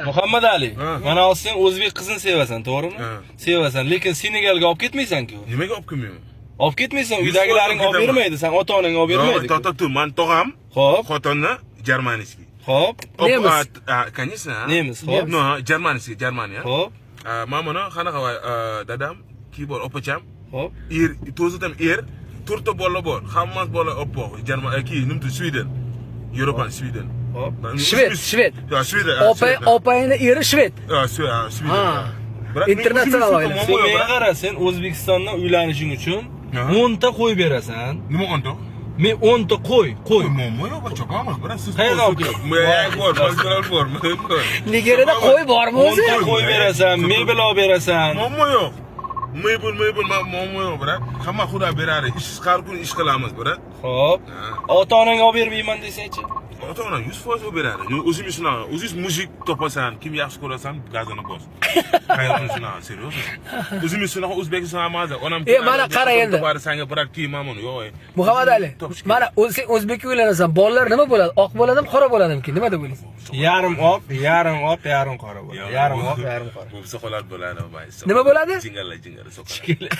Muhammad Ali, mana sen o'zbek qizini sevasan, to'g'rimi? Sevasan, lekin Senegalga olib ketmaysan-ku. Nimaga olib kelmayman? Olib ketmaysan, uydagilaring olib bermaydi, sen ota-onang olib bermaydi. To'xta, men tog'am, Xo'p, xotini germanskiy. xo'p, Nemis. Конечно. Nemis, xo'p. No, germanskiy, Germaniya. Xo'p, Men buni qanaqa dadam, keyboard opacham, xo'p. to'zitam to'rtta bola bor. Hammasi bola oppoq. Nimtu Sweden. Yevropan Sweden. Xo'p. Shved. Ya, Sweden. Opayni eri Shved. Sweden. Internasional oila. Sen menga qara, sen O'zbekistondan uylanishing uchun 10 ta qo'y berasan. Nima 10 ta? Men 10 ta qo'y. Mo'mo yo'q, chopamiz, biroz siz. Qayerga olib bor. Nigeriyada qo'y bormi 10 o'zi? ta qo'y berasan, mebel olib berasan. Mo'mo yo'q. Mebel, mo'mo yo'q, biroz. Hamma xudo beradi. Ish har kun ish qilamiz, biroz. Xo'p. Ota-onang olib bermayman desang-chi. Ota-onam 100% olib beradi. O'zingiz shunaqa, o'zingiz mujik topasan, kim yaxshi ko'rasan, gazini bos. Hayotni shunaqa, serios. O'zingiz shunaqa O'zbekiston amazda, onam. Mana qara endi. Bari senga birat kiymaman, yo'q. Muhammad Ali, mana sen o'zbekka uylanasan, bolalar nima bo'ladi? Oq bo'ladimi, qora bo'ladimi? Nima deb o'ylaysan? Yarim oq, yarim qora bo'ladi. Yarim oq, yarim qora. Bu soqolar bo'ladi, Nima bo'ladi? Jingallar soqolar.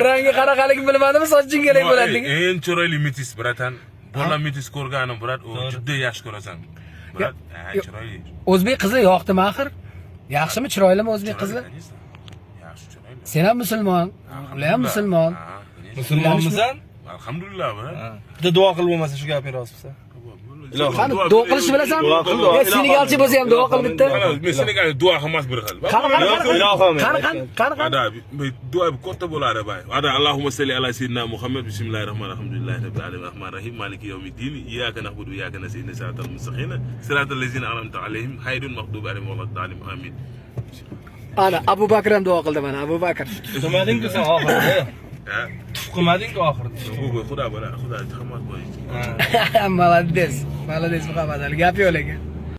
Rangi qanaqaligini bilmadimi, soch jingalak bo'ladi. Eng chiroyli metis, bratan. Bola metis ko'rganim, brat, u juda yaxshi ko'rasan. Brat, chiroyli. O'zbek qizi yoqdimi axir? Yaxshimi, chiroylimi o'zbek qizlar? Yaxshi, chiroyli. Sen ham musulmon, ular ham musulmon. Musulmonmisan? Alhamdulillah, brat. Bitta duo qilib bo'lmasa shu gapni rostmisa. Qani duo qilishni bilasanmi? Senegalcha bo'lsa ham duo qil bitta. Men Senegalga duo qilmas bir xil. Qani. Ada duo katta bo'ladi, bay. Ada Allohumma salli ala sayyidina Muhammad bismillahir rohmanir rohim alhamdulillahi robbil alamin rahmanir rahim maliki yawmiddin iyyaka na'budu wa iyyaka nasta'in siratal mustaqim siratal ladzina an'amta alayhim ghayril maghdubi alayhim waladdallin amin. Ana Abu Bakr ham duo qildi mana, Abu Bakr. Qilmading-ku sen oxirida. Qilmading-ku oxirida. Xudo bilan, Xudo rahmat qo'ysin. Молодец. Молодец Muhammad Ali. Gap yo'q lekin.